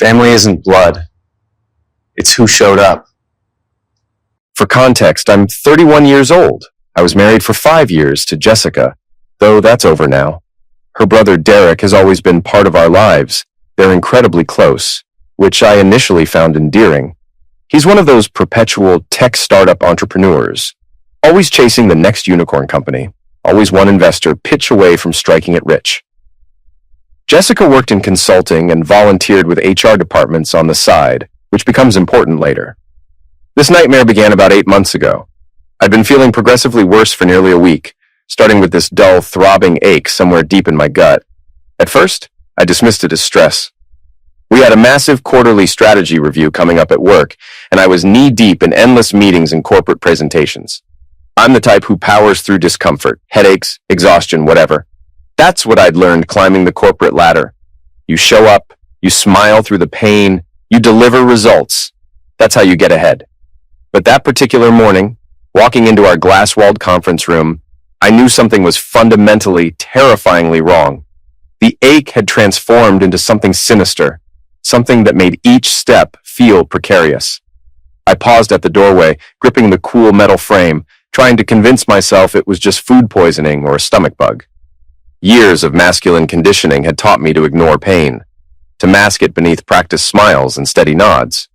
Family isn't blood. It's who showed up. For context, I'm 31 years old. I was married for 5 years to Jessica, though that's over now. Her brother Derek has always been part of our lives. They're incredibly close, which I initially found endearing. He's one of those perpetual tech startup entrepreneurs, always chasing the next unicorn company, always one investor pitch away from striking it rich. Jessica worked in consulting and volunteered with HR departments on the side, which becomes important later. This nightmare began about 8 months ago. I'd been feeling progressively worse for nearly a week, starting with this dull, throbbing ache somewhere deep in my gut. At first, I dismissed it as stress. We had a massive quarterly strategy review coming up at work, and I was knee-deep in endless meetings and corporate presentations. I'm the type who powers through discomfort, headaches, exhaustion, whatever. That's what I'd learned climbing the corporate ladder. You show up, you smile through the pain, you deliver results. That's how you get ahead. But that particular morning, walking into our glass-walled conference room, I knew something was fundamentally, terrifyingly wrong. The ache had transformed into something sinister, something that made each step feel precarious. I paused at the doorway, gripping the cool metal frame, trying to convince myself it was just food poisoning or a stomach bug. Years of masculine conditioning had taught me to ignore pain, to mask it beneath practiced smiles and steady nods.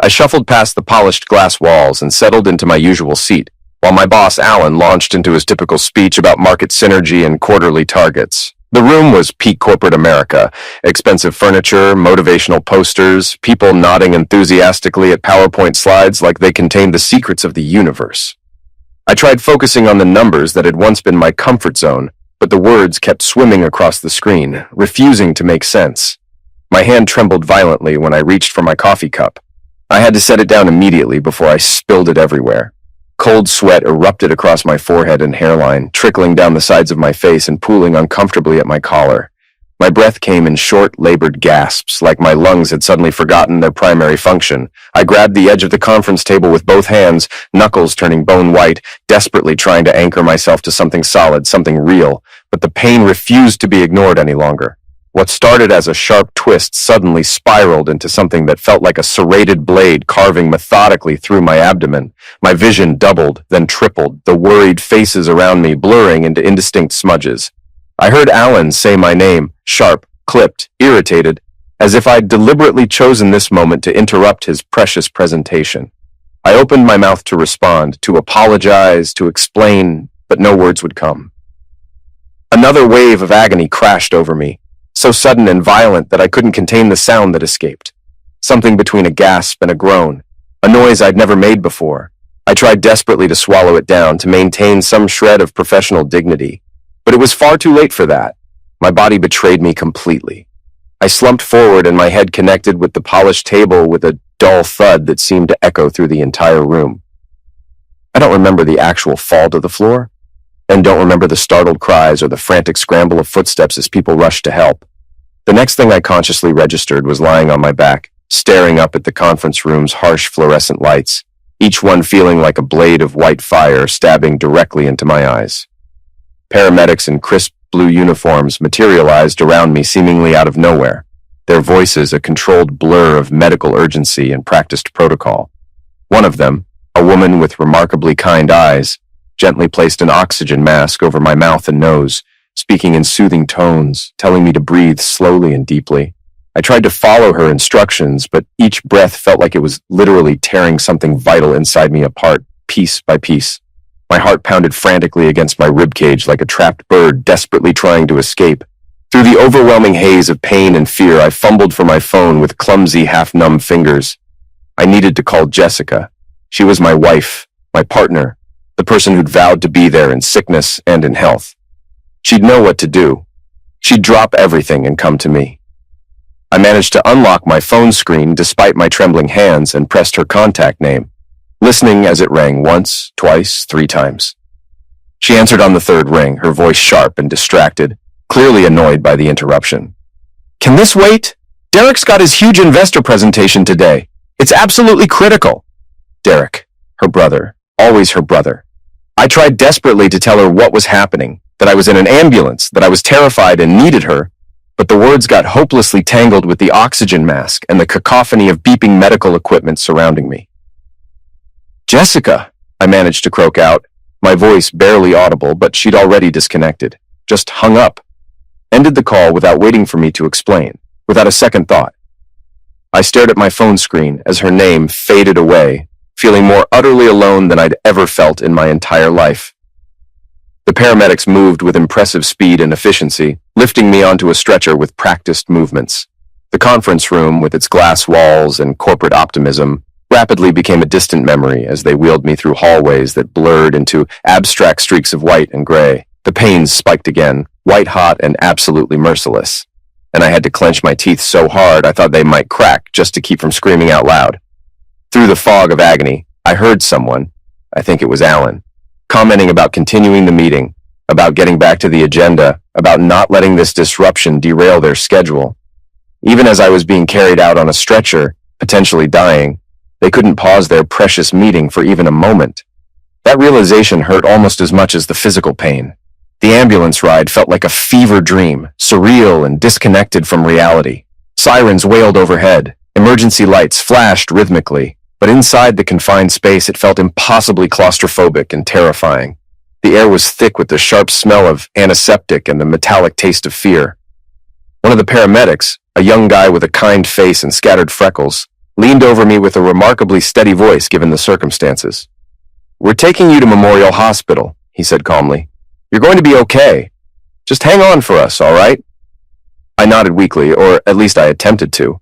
I shuffled past the polished glass walls and settled into my usual seat, while my boss Alan launched into his typical speech about market synergy and quarterly targets. The room was peak corporate America, expensive furniture, motivational posters, people nodding enthusiastically at PowerPoint slides like they contained the secrets of the universe. I tried focusing on the numbers that had once been my comfort zone, but the words kept swimming across the screen, refusing to make sense. My hand trembled violently when I reached for my coffee cup. I had to set it down immediately before I spilled it everywhere. Cold sweat erupted across my forehead and hairline, trickling down the sides of my face and pooling uncomfortably at my collar. My breath came in short, labored gasps, like my lungs had suddenly forgotten their primary function. I grabbed the edge of the conference table with both hands, knuckles turning bone white, desperately trying to anchor myself to something solid, something real. But the pain refused to be ignored any longer. What started as a sharp twist suddenly spiraled into something that felt like a serrated blade carving methodically through my abdomen. My vision doubled, then tripled, the worried faces around me blurring into indistinct smudges. I heard Alan say my name, sharp, clipped, irritated, as if I'd deliberately chosen this moment to interrupt his precious presentation. I opened my mouth to respond, to apologize, to explain, but no words would come. Another wave of agony crashed over me, so sudden and violent that I couldn't contain the sound that escaped. Something between a gasp and a groan, a noise I'd never made before. I tried desperately to swallow it down, to maintain some shred of professional dignity. But it was far too late for that. My body betrayed me completely. I slumped forward and my head connected with the polished table with a dull thud that seemed to echo through the entire room. I don't remember the actual fall to the floor, and don't remember the startled cries or the frantic scramble of footsteps as people rushed to help. The next thing I consciously registered was lying on my back, staring up at the conference room's harsh fluorescent lights, each one feeling like a blade of white fire stabbing directly into my eyes. Paramedics in crisp blue uniforms materialized around me seemingly out of nowhere, their voices a controlled blur of medical urgency and practiced protocol. One of them, a woman with remarkably kind eyes, gently placed an oxygen mask over my mouth and nose, speaking in soothing tones, telling me to breathe slowly and deeply. I tried to follow her instructions, but each breath felt like it was literally tearing something vital inside me apart, piece by piece. My heart pounded frantically against my ribcage like a trapped bird desperately trying to escape. Through the overwhelming haze of pain and fear, I fumbled for my phone with clumsy, half-numb fingers. I needed to call Jessica. She was my wife, my partner, the person who'd vowed to be there in sickness and in health. She'd know what to do. She'd drop everything and come to me. I managed to unlock my phone screen despite my trembling hands and pressed her contact name, listening as it rang once, twice, 3 times. She answered on the 3rd ring, her voice sharp and distracted, clearly annoyed by the interruption. "Can this wait? Derek's got his huge investor presentation today. It's absolutely critical." Derek, her brother, always her brother. I tried desperately to tell her what was happening, that I was in an ambulance, that I was terrified and needed her, but the words got hopelessly tangled with the oxygen mask and the cacophony of beeping medical equipment surrounding me. "Jessica," I managed to croak out, my voice barely audible, but she'd already disconnected, just hung up, ended the call without waiting for me to explain, without a second thought. I stared at my phone screen as her name faded away, feeling more utterly alone than I'd ever felt in my entire life. The paramedics moved with impressive speed and efficiency, lifting me onto a stretcher with practiced movements. The conference room, with its glass walls and corporate optimism, rapidly became a distant memory as they wheeled me through hallways that blurred into abstract streaks of white and gray. The pains spiked again, white-hot and absolutely merciless, and I had to clench my teeth so hard I thought they might crack just to keep from screaming out loud. Through the fog of agony, I heard someone, I think it was Alan, commenting about continuing the meeting, about getting back to the agenda, about not letting this disruption derail their schedule. Even as I was being carried out on a stretcher, potentially dying, they couldn't pause their precious meeting for even a moment. That realization hurt almost as much as the physical pain. The ambulance ride felt like a fever dream, surreal and disconnected from reality. Sirens wailed overhead, emergency lights flashed rhythmically, but inside the confined space it felt impossibly claustrophobic and terrifying. The air was thick with the sharp smell of antiseptic and the metallic taste of fear. One of the paramedics, a young guy with a kind face and scattered freckles, leaned over me with a remarkably steady voice given the circumstances. "We're taking you to Memorial Hospital," he said calmly. "You're going to be okay. Just hang on for us, all right?" I nodded weakly, or at least I attempted to.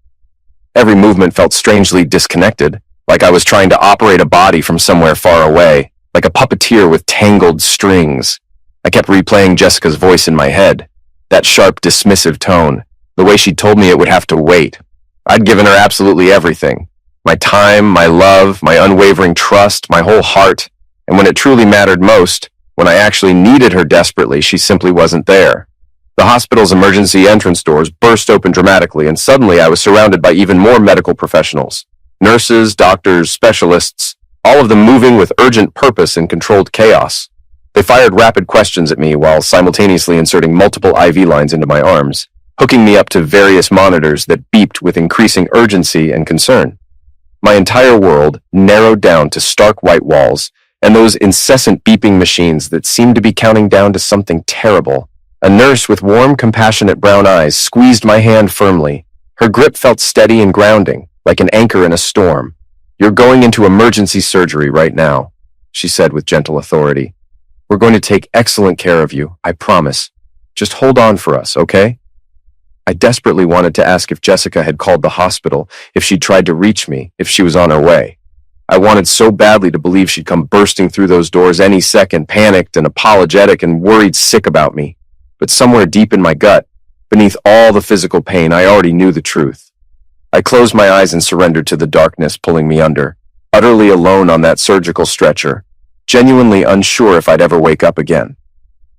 Every movement felt strangely disconnected, like I was trying to operate a body from somewhere far away, like a puppeteer with tangled strings. I kept replaying Jessica's voice in my head, that sharp, dismissive tone, the way she told me it would have to wait. I'd given her absolutely everything. My time, my love, my unwavering trust, my whole heart, and when it truly mattered most, when I actually needed her desperately, she simply wasn't there. The hospital's emergency entrance doors burst open dramatically, and suddenly I was surrounded by even more medical professionals. Nurses, doctors, specialists, all of them moving with urgent purpose in controlled chaos. They fired rapid questions at me while simultaneously inserting multiple IV lines into my arms, hooking me up to various monitors that beeped with increasing urgency and concern. My entire world narrowed down to stark white walls and those incessant beeping machines that seemed to be counting down to something terrible. A nurse with warm, compassionate brown eyes squeezed my hand firmly. Her grip felt steady and grounding, like an anchor in a storm. "You're going into emergency surgery right now," she said with gentle authority. "We're going to take excellent care of you, I promise. Just hold on for us, okay?" I desperately wanted to ask if Jessica had called the hospital, if she'd tried to reach me, if she was on her way. I wanted so badly to believe she'd come bursting through those doors any second, panicked and apologetic and worried sick about me. But somewhere deep in my gut, beneath all the physical pain, I already knew the truth. I closed my eyes and surrendered to the darkness pulling me under, utterly alone on that surgical stretcher, genuinely unsure if I'd ever wake up again.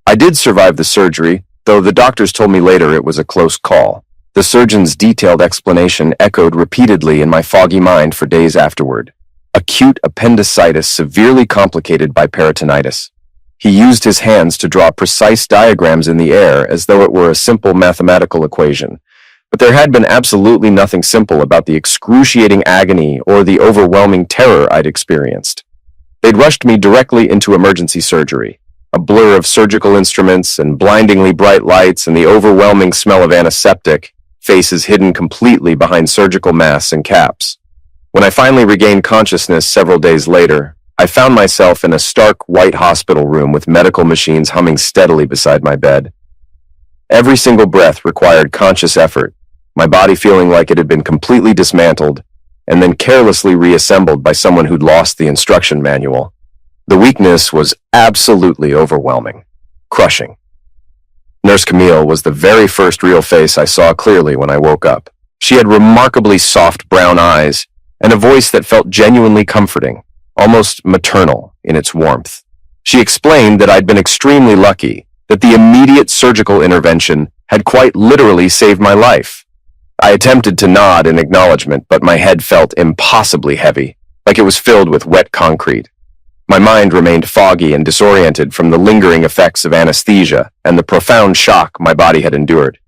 I did survive the surgery, though the doctors told me later it was a close call. The surgeon's detailed explanation echoed repeatedly in my foggy mind for days afterward. Acute appendicitis severely complicated by peritonitis. He used his hands to draw precise diagrams in the air as though it were a simple mathematical equation. But there had been absolutely nothing simple about the excruciating agony or the overwhelming terror I'd experienced. They'd rushed me directly into emergency surgery. A blur of surgical instruments and blindingly bright lights and the overwhelming smell of antiseptic, faces hidden completely behind surgical masks and caps. When I finally regained consciousness several days later, I found myself in a stark white hospital room with medical machines humming steadily beside my bed. Every single breath required conscious effort, my body feeling like it had been completely dismantled and then carelessly reassembled by someone who'd lost the instruction manual. The weakness was absolutely overwhelming, crushing. Nurse Camille was the very first real face I saw clearly when I woke up. She had remarkably soft brown eyes and a voice that felt genuinely comforting, almost maternal in its warmth. She explained that I'd been extremely lucky, that the immediate surgical intervention had quite literally saved my life. I attempted to nod in acknowledgement, but my head felt impossibly heavy, like it was filled with wet concrete. My mind remained foggy and disoriented from the lingering effects of anesthesia and the profound shock my body had endured.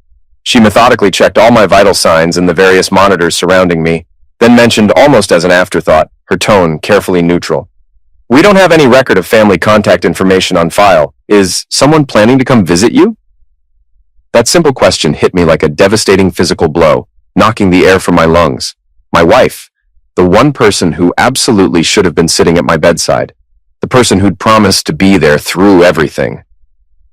She methodically checked all my vital signs and the various monitors surrounding me, then mentioned almost as an afterthought, her tone carefully neutral. "We don't have any record of family contact information on file. Is someone planning to come visit you?" That simple question hit me like a devastating physical blow, knocking the air from my lungs. My wife, the one person who absolutely should have been sitting at my bedside, the person who'd promised to be there through everything.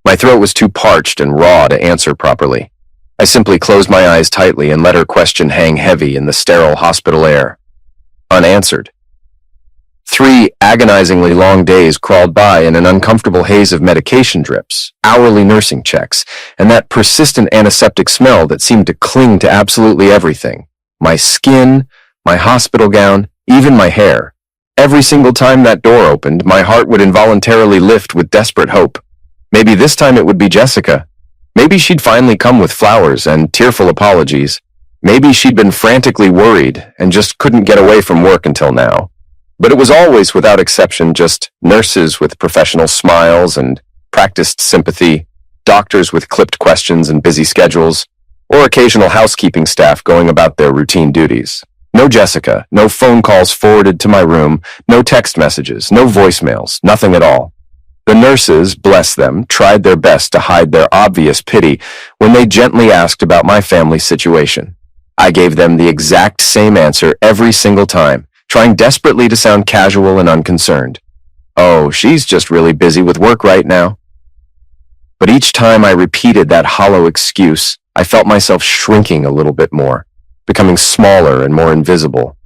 My throat was too parched and raw to answer properly. I simply closed my eyes tightly and let her question hang heavy in the sterile hospital air. Unanswered. 3 agonizingly long days crawled by in an uncomfortable haze of medication drips, hourly nursing checks, and that persistent antiseptic smell that seemed to cling to absolutely everything. My skin, my hospital gown, even my hair. Every single time that door opened, my heart would involuntarily lift with desperate hope. Maybe this time it would be Jessica. Maybe she'd finally come with flowers and tearful apologies. Maybe she'd been frantically worried and just couldn't get away from work until now. But it was always, without exception, just nurses with professional smiles and practiced sympathy, doctors with clipped questions and busy schedules, or occasional housekeeping staff going about their routine duties. No Jessica, no phone calls forwarded to my room, no text messages, no voicemails, nothing at all. The nurses, bless them, tried their best to hide their obvious pity when they gently asked about my family situation. I gave them the exact same answer every single time, trying desperately to sound casual and unconcerned. "Oh, she's just really busy with work right now." But each time I repeated that hollow excuse, I felt myself shrinking a little bit more, becoming smaller and more invisible.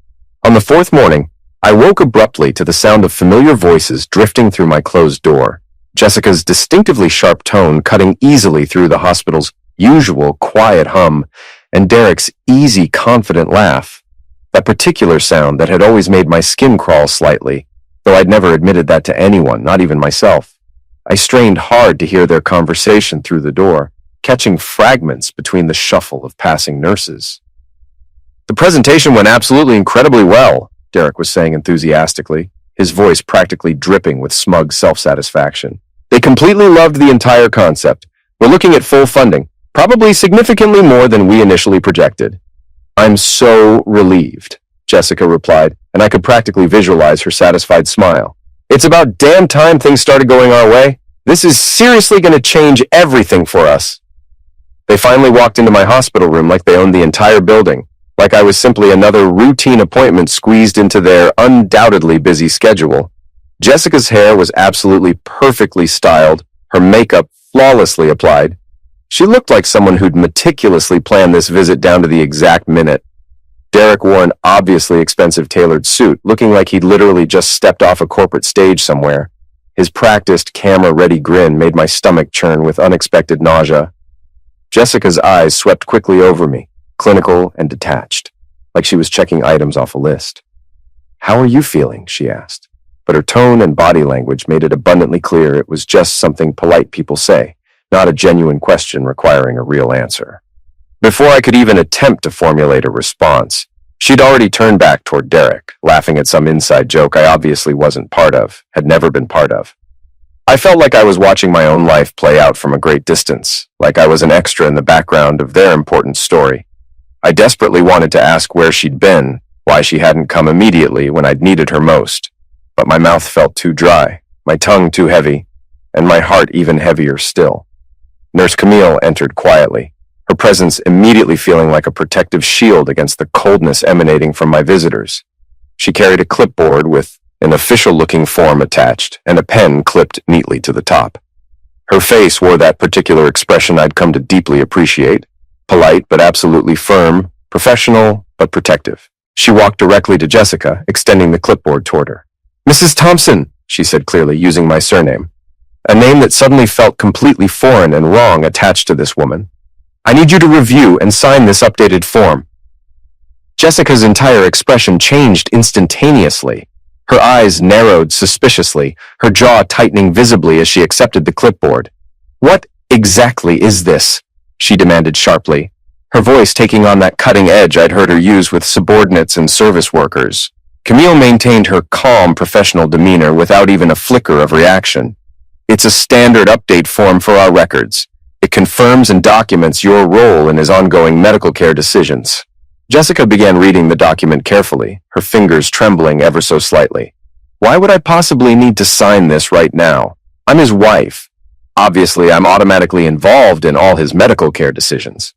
On the 4th morning, I woke abruptly to the sound of familiar voices drifting through my closed door, Jessica's distinctively sharp tone cutting easily through the hospital's usual quiet hum, and Derek's easy, confident laugh. That particular sound that had always made my skin crawl slightly, though I'd never admitted that to anyone, not even myself. I strained hard to hear their conversation through the door, catching fragments between the shuffle of passing nurses. "The presentation went absolutely incredibly well," Derek was saying enthusiastically, his voice practically dripping with smug self-satisfaction. "They completely loved the entire concept. We're looking at full funding, probably significantly more than we initially projected." "I'm so relieved," Jessica replied, and I could practically visualize her satisfied smile. "It's about damn time things started going our way. This is seriously going to change everything for us." They finally walked into my hospital room like they owned the entire building, like I was simply another routine appointment squeezed into their undoubtedly busy schedule. Jessica's hair was absolutely perfectly styled, her makeup flawlessly applied. She looked like someone who'd meticulously planned this visit down to the exact minute. Derek wore an obviously expensive tailored suit, looking like he'd literally just stepped off a corporate stage somewhere. His practiced, camera-ready grin made my stomach churn with unexpected nausea. Jessica's eyes swept quickly over me, clinical and detached, like she was checking items off a list. "How are you feeling?" she asked, but her tone and body language made it abundantly clear it was just something polite people say, not a genuine question requiring a real answer. Before I could even attempt to formulate a response, she'd already turned back toward Derek, laughing at some inside joke I obviously wasn't part of, had never been part of. I felt like I was watching my own life play out from a great distance, like I was an extra in the background of their important story. I desperately wanted to ask where she'd been, why she hadn't come immediately when I'd needed her most, but my mouth felt too dry, my tongue too heavy, and my heart even heavier still. Nurse Camille entered quietly, her presence immediately feeling like a protective shield against the coldness emanating from my visitors. She carried a clipboard with an official-looking form attached and a pen clipped neatly to the top. Her face wore that particular expression I'd come to deeply appreciate, polite but absolutely firm, professional but protective. She walked directly to Jessica, extending the clipboard toward her. "Mrs. Thompson," she said clearly, using my surname, a name that suddenly felt completely foreign and wrong attached to this woman. "I need you to review and sign this updated form." Jessica's entire expression changed instantaneously. Her eyes narrowed suspiciously, her jaw tightening visibly as she accepted the clipboard. "What exactly is this?" she demanded sharply, her voice taking on that cutting edge I'd heard her use with subordinates and service workers. Camille maintained her calm, professional demeanor without even a flicker of reaction. "It's a standard update form for our records. It confirms and documents your role in his ongoing medical care decisions. Jessica began reading the document carefully, her fingers trembling ever so slightly. Why would I possibly need to sign this right now? I'm his wife. Obviously, I'm automatically involved in all his medical care decisions.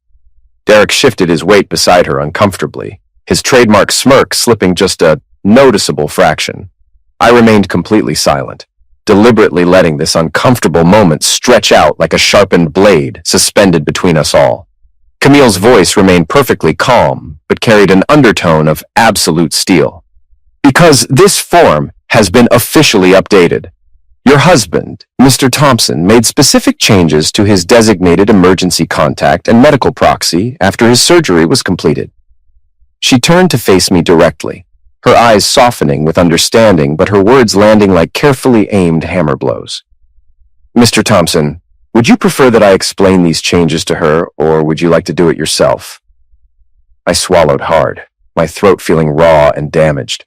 Derek shifted his weight beside her uncomfortably, his trademark smirk slipping just a noticeable fraction. I remained completely silent, deliberately letting this uncomfortable moment stretch out like a sharpened blade suspended between us all. Camille's voice remained perfectly calm, but carried an undertone of absolute steel. Because this form has been officially updated. Your husband, Mr. Thompson, made specific changes to his designated emergency contact and medical proxy after his surgery was completed. She turned to face me directly, her eyes softening with understanding, but her words landing like carefully aimed hammer blows. Mr. Thompson, would you prefer that I explain these changes to her, or would you like to do it yourself? I swallowed hard, my throat feeling raw and damaged.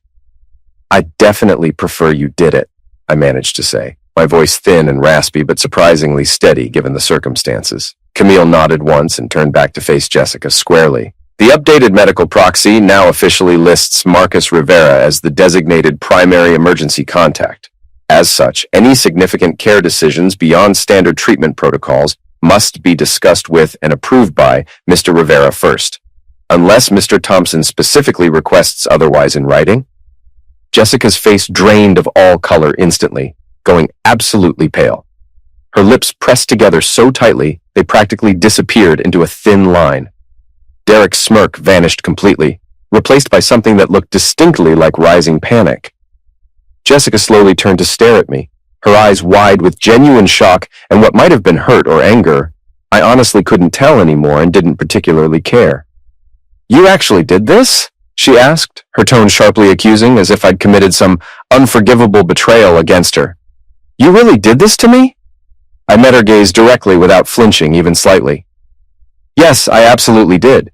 I definitely prefer you did it, I managed to say, my voice thin and raspy but surprisingly steady given the circumstances. Camille nodded once and turned back to face Jessica squarely. The updated medical proxy now officially lists Marcus Rivera as the designated primary emergency contact. As such, any significant care decisions beyond standard treatment protocols must be discussed with and approved by Mr. Rivera first, unless Mr. Thompson specifically requests otherwise in writing. Jessica's face drained of all color instantly, going absolutely pale. Her lips pressed together so tightly they practically disappeared into a thin line. Derek's smirk vanished completely, replaced by something that looked distinctly like rising panic. Jessica slowly turned to stare at me, her eyes wide with genuine shock and what might have been hurt or anger. I honestly couldn't tell anymore and didn't particularly care. You actually did this? She asked, her tone sharply accusing, as if I'd committed some unforgivable betrayal against her. You really did this to me? I met her gaze directly without flinching even slightly. Yes, I absolutely did.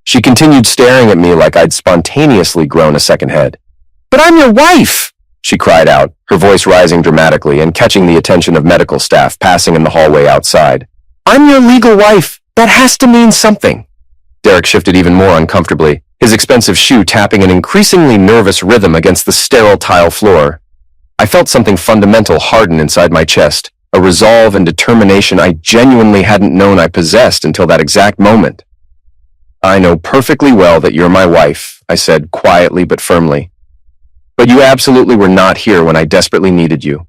She continued staring at me like I'd spontaneously grown a second head. But I'm your wife, she cried out, her voice rising dramatically and catching the attention of medical staff passing in the hallway outside. I'm your legal wife. That has to mean something. Derek shifted even more uncomfortably, his expensive shoe tapping an increasingly nervous rhythm against the sterile tile floor. I felt something fundamental harden inside my chest, a resolve and determination I genuinely hadn't known I possessed until that exact moment. I know perfectly well that you're my wife, I said quietly but firmly. But you absolutely were not here when I desperately needed you.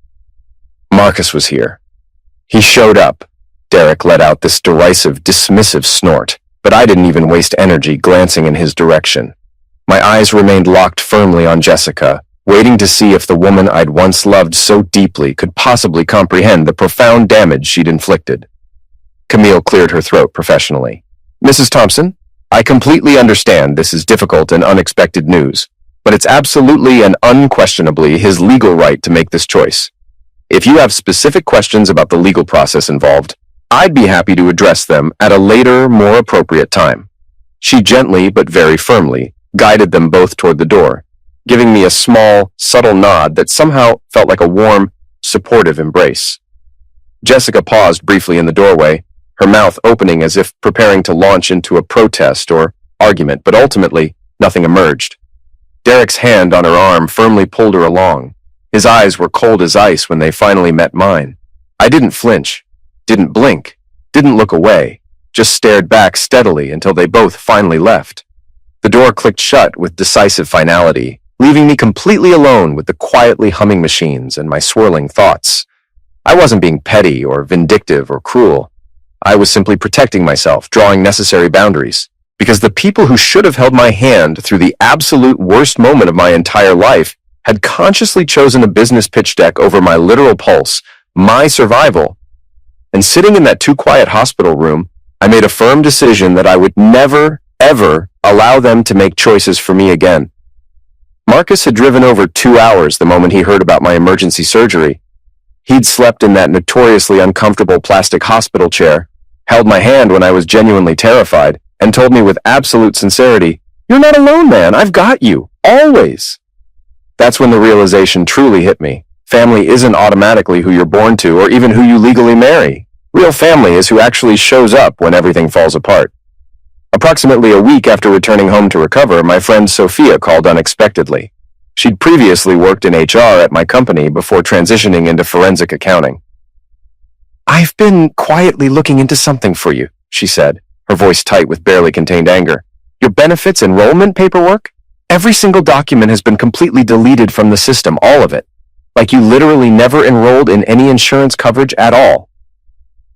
Marcus was here. He showed up. Derek let out this derisive, dismissive snort, but I didn't even waste energy glancing in his direction. My eyes remained locked firmly on Jessica, waiting to see if the woman I'd once loved so deeply could possibly comprehend the profound damage she'd inflicted. Camille cleared her throat professionally. Mrs. Thompson, I completely understand this is difficult and unexpected news, but it's absolutely and unquestionably his legal right to make this choice. If you have specific questions about the legal process involved, I'd be happy to address them at a later, more appropriate time. She gently but very firmly guided them both toward the door, giving me a small, subtle nod that somehow felt like a warm, supportive embrace. Jessica paused briefly in the doorway, her mouth opening as if preparing to launch into a protest or argument, but ultimately, nothing emerged. Derek's hand on her arm firmly pulled her along. His eyes were cold as ice when they finally met mine. I didn't flinch, didn't blink, didn't look away, just stared back steadily until they both finally left. The door clicked shut with decisive finality, leaving me completely alone with the quietly humming machines and my swirling thoughts. I wasn't being petty or vindictive or cruel. I was simply protecting myself, drawing necessary boundaries, because the people who should have held my hand through the absolute worst moment of my entire life had consciously chosen a business pitch deck over my literal pulse, my survival. And sitting in that too-quiet hospital room, I made a firm decision that I would never, ever allow them to make choices for me again. Marcus had driven over 2 hours the moment he heard about my emergency surgery. He'd slept in that notoriously uncomfortable plastic hospital chair, held my hand when I was genuinely terrified, and told me with absolute sincerity, "You're not alone, man. I've got you. Always." That's when the realization truly hit me. Family isn't automatically who you're born to or even who you legally marry. Real family is who actually shows up when everything falls apart. Approximately a week after returning home to recover, my friend Sophia called unexpectedly. She'd previously worked in HR at my company before transitioning into forensic accounting. "I've been quietly looking into something for you," she said, her voice tight with barely contained anger. "Your benefits enrollment paperwork? Every single document has been completely deleted from the system, all of it. Like you literally never enrolled in any insurance coverage at all."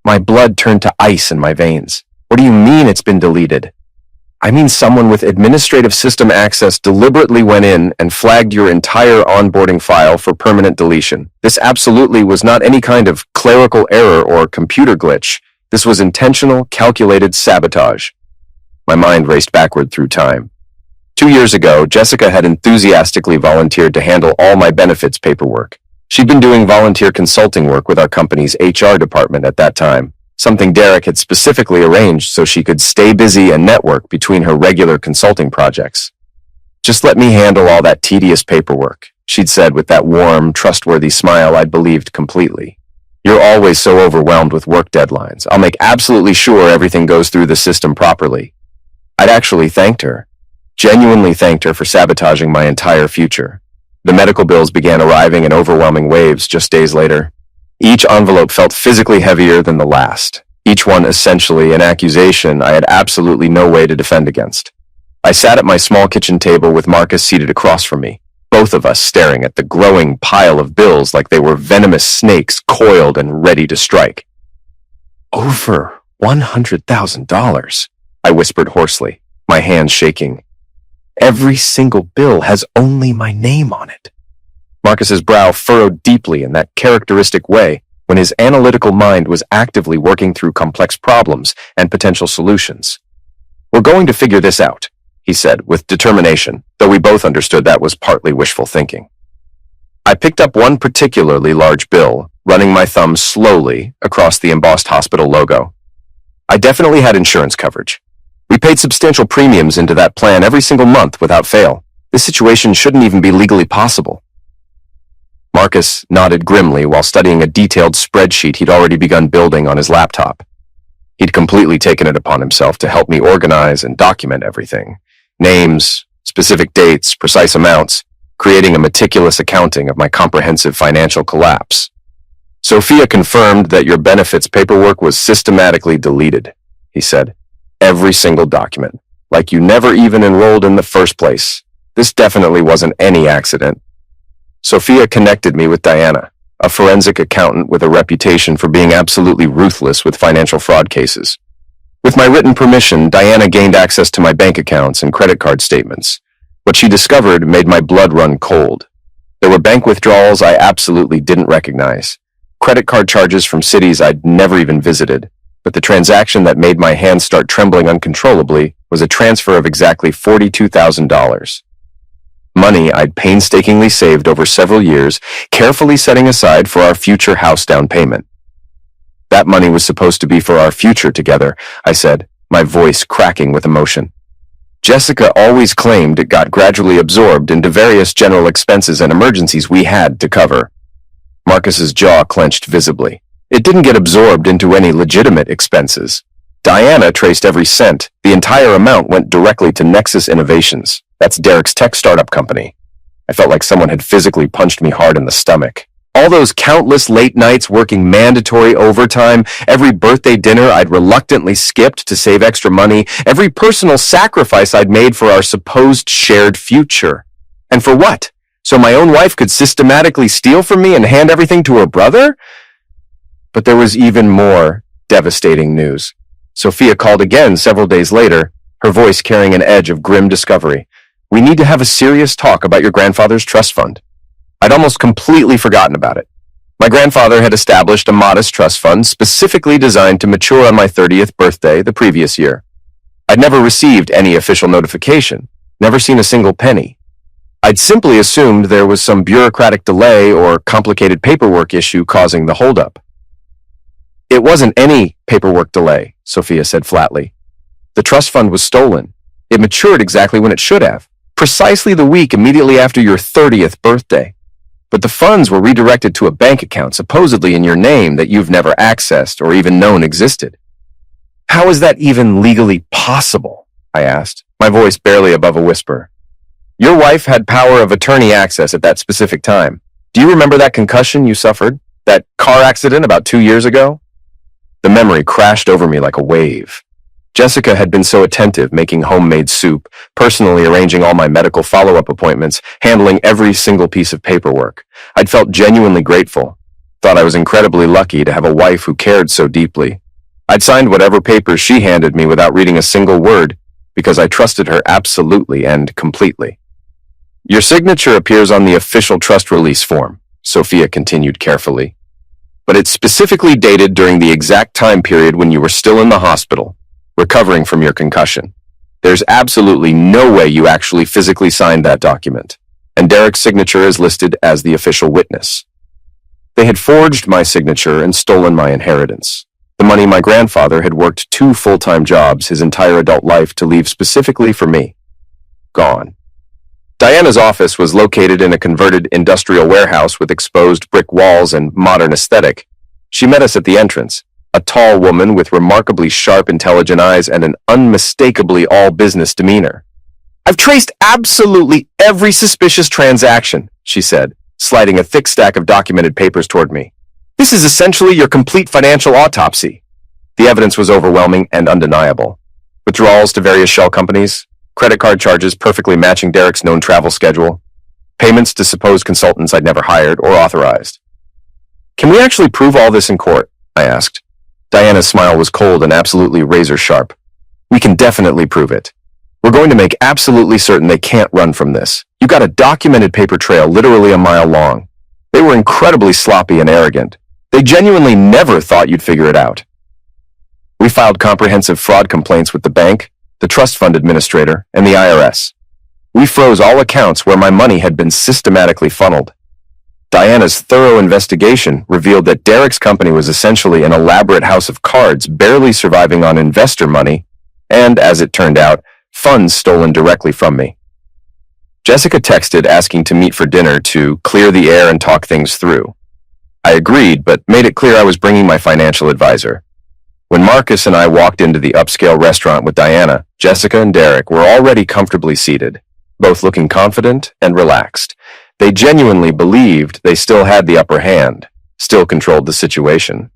My blood turned to ice in my veins. "What do you mean it's been deleted?" "I mean someone with administrative system access deliberately went in and flagged your entire onboarding file for permanent deletion. This absolutely was not any kind of clerical error or computer glitch. This was intentional, calculated sabotage." My mind raced backward through time. 2 years ago, Jessica had enthusiastically volunteered to handle all my benefits paperwork. She'd been doing volunteer consulting work with our company's HR department at that time, something Derek had specifically arranged so she could stay busy and network between her regular consulting projects. "Just let me handle all that tedious paperwork," she'd said with that warm, trustworthy smile I'd believed completely. "You're always so overwhelmed with work deadlines. I'll make absolutely sure everything goes through the system properly." I'd actually thanked her, genuinely thanked her for sabotaging my entire future. The medical bills began arriving in overwhelming waves just days later. Each envelope felt physically heavier than the last, each one essentially an accusation I had absolutely no way to defend against. I sat at my small kitchen table with Marcus seated across from me, both of us staring at the growing pile of bills like they were venomous snakes coiled and ready to strike. "Over $100,000, I whispered hoarsely, my hands shaking. "Every single bill has only my name on it." Marcus's brow furrowed deeply in that characteristic way when his analytical mind was actively working through complex problems and potential solutions. "We're going to figure this out," he said with determination, though we both understood that was partly wishful thinking. I picked up one particularly large bill, running my thumb slowly across the embossed hospital logo. I definitely had insurance coverage. We paid substantial premiums into that plan every single month without fail. This situation shouldn't even be legally possible. Marcus nodded grimly while studying a detailed spreadsheet he'd already begun building on his laptop. He'd completely taken it upon himself to help me organize and document everything. Names, specific dates, precise amounts, creating a meticulous accounting of my comprehensive financial collapse. "Sophia confirmed that your benefits paperwork was systematically deleted," he said. "Every single document, like you never even enrolled in the first place. This definitely wasn't any accident." Sophia connected me with Diana, a forensic accountant with a reputation for being absolutely ruthless with financial fraud cases. With my written permission, Diana gained access to my bank accounts and credit card statements. What she discovered made my blood run cold. There were bank withdrawals I absolutely didn't recognize, credit card charges from cities I'd never even visited, but the transaction that made my hands start trembling uncontrollably was a transfer of exactly $42,000. Money I'd painstakingly saved over several years, carefully setting aside for our future house down payment. "That money was supposed to be for our future together," I said, my voice cracking with emotion. "Jessica always claimed it got gradually absorbed into various general expenses and emergencies we had to cover." Marcus's jaw clenched visibly. "It didn't get absorbed into any legitimate expenses. Diana traced every cent. The entire amount went directly to Nexus Innovations. That's Derek's tech startup company." I felt like someone had physically punched me hard in the stomach. All those countless late nights working mandatory overtime, every birthday dinner I'd reluctantly skipped to save extra money, every personal sacrifice I'd made for our supposed shared future. And for what? So my own wife could systematically steal from me and hand everything to her brother? But there was even more devastating news. Sophia called again several days later, her voice carrying an edge of grim discovery. "We need to have a serious talk about your grandfather's trust fund." I'd almost completely forgotten about it. My grandfather had established a modest trust fund specifically designed to mature on my 30th birthday the previous year. I'd never received any official notification, never seen a single penny. I'd simply assumed there was some bureaucratic delay or complicated paperwork issue causing the holdup. "It wasn't any paperwork delay," Sophia said flatly. "The trust fund was stolen. It matured exactly when it should have, precisely the week immediately after your 30th birthday. But the funds were redirected to a bank account supposedly in your name that you've never accessed or even known existed. How is that even legally possible? I asked, my voice barely above a whisper. Your wife had power of attorney access at that specific time. Do you remember that concussion you suffered? That car accident about 2 years ago? The memory crashed over me like a wave. Jessica had been so attentive, making homemade soup, personally arranging all my medical follow-up appointments, handling every single piece of paperwork. I'd felt genuinely grateful. Thought I was incredibly lucky to have a wife who cared so deeply. I'd signed whatever papers she handed me without reading a single word, because I trusted her absolutely and completely. Your signature appears on the official trust release form, Sophia continued carefully. But it's specifically dated during the exact time period when you were still in the hospital, recovering from your concussion. There's absolutely no way you actually physically signed that document, and Derek's signature is listed as the official witness. They had forged my signature and stolen my inheritance. The money my grandfather had worked 2 full-time jobs his entire adult life to leave specifically for me. Gone. Diana's office was located in a converted industrial warehouse with exposed brick walls and modern aesthetic. She met us at the entrance, a tall woman with remarkably sharp, intelligent eyes and an unmistakably all-business demeanor. I've traced absolutely every suspicious transaction, she said, sliding a thick stack of documented papers toward me. This is essentially your complete financial autopsy. The evidence was overwhelming and undeniable. Withdrawals to various shell companies, credit card charges perfectly matching Derek's known travel schedule, payments to supposed consultants I'd never hired or authorized. Can we actually prove all this in court? I asked. Diana's smile was cold and absolutely razor sharp. We can definitely prove it. We're going to make absolutely certain they can't run from this. You got a documented paper trail literally a mile long. They were incredibly sloppy and arrogant. They genuinely never thought you'd figure it out. We filed comprehensive fraud complaints with the bank, the trust fund administrator, and the IRS. We froze all accounts where my money had been systematically funneled. Diana's thorough investigation revealed that Derek's company was essentially an elaborate house of cards barely surviving on investor money and, as it turned out, funds stolen directly from me. Jessica texted asking to meet for dinner to clear the air and talk things through. I agreed, but made it clear I was bringing my financial advisor. When Marcus and I walked into the upscale restaurant with Diana, Jessica and Derek were already comfortably seated, both looking confident and relaxed. They genuinely believed they still had the upper hand, still controlled the situation.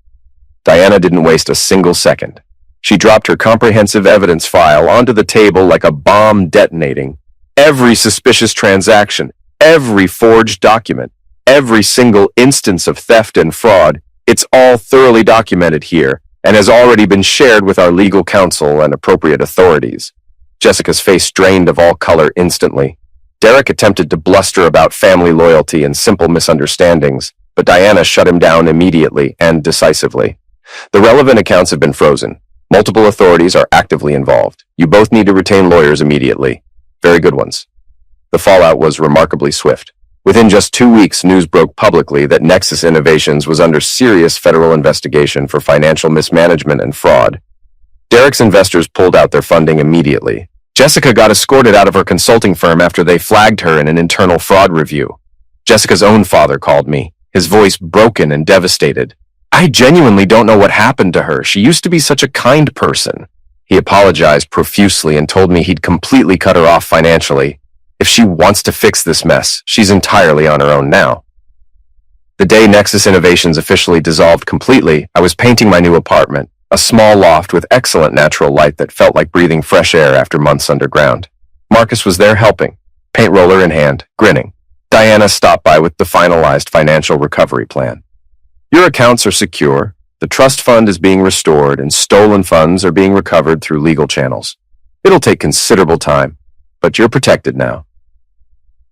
Diana didn't waste a single second. She dropped her comprehensive evidence file onto the table like a bomb detonating. Every suspicious transaction, every forged document, every single instance of theft and fraud, it's all thoroughly documented here and has already been shared with our legal counsel and appropriate authorities. Jessica's face drained of all color instantly. Derek attempted to bluster about family loyalty and simple misunderstandings, but Diana shut him down immediately and decisively. The relevant accounts have been frozen. Multiple authorities are actively involved. You both need to retain lawyers immediately. Very good ones. The fallout was remarkably swift. Within just 2 weeks, news broke publicly that Nexus Innovations was under serious federal investigation for financial mismanagement and fraud. Derek's investors pulled out their funding immediately. Jessica got escorted out of her consulting firm after they flagged her in an internal fraud review. Jessica's own father called me, his voice broken and devastated. I genuinely don't know what happened to her. She used to be such a kind person. He apologized profusely and told me he'd completely cut her off financially. If she wants to fix this mess, she's entirely on her own now. The day Nexus Innovations officially dissolved completely, I was painting my new apartment, a small loft with excellent natural light that felt like breathing fresh air after months underground. Marcus was there helping, paint roller in hand, grinning. Diana stopped by with the finalized financial recovery plan. Your accounts are secure, the trust fund is being restored, and stolen funds are being recovered through legal channels. It'll take considerable time, but you're protected now.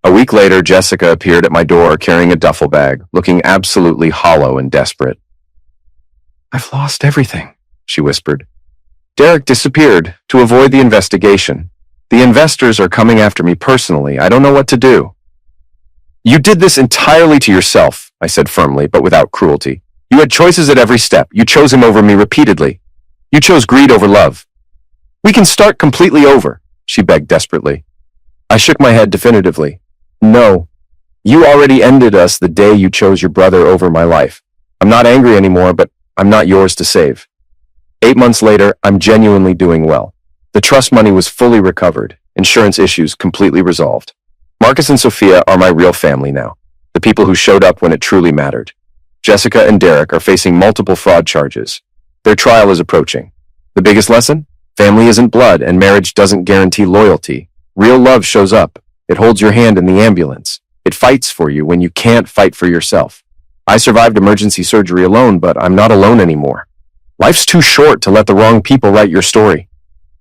A week later, Jessica appeared at my door carrying a duffel bag, looking absolutely hollow and desperate. I've lost everything, she whispered. Derek disappeared to avoid the investigation. The investors are coming after me personally. I don't know what to do. You did this entirely to yourself, I said firmly, but without cruelty. You had choices at every step. You chose him over me repeatedly. You chose greed over love. We can start completely over, she begged desperately. I shook my head definitively. No. You already ended us the day you chose your brother over my life. I'm not angry anymore, but I'm not yours to save. 8 months later, I'm genuinely doing well. The trust money was fully recovered, insurance issues completely resolved. Marcus and Sophia are my real family now, the people who showed up when it truly mattered. Jessica and Derek are facing multiple fraud charges. Their trial is approaching. The biggest lesson? Family isn't blood, and marriage doesn't guarantee loyalty. Real love shows up. It holds your hand in the ambulance. It fights for you when you can't fight for yourself. I survived emergency surgery alone, but I'm not alone anymore. Life's too short to let the wrong people write your story.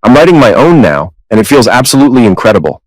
I'm writing my own now, and it feels absolutely incredible.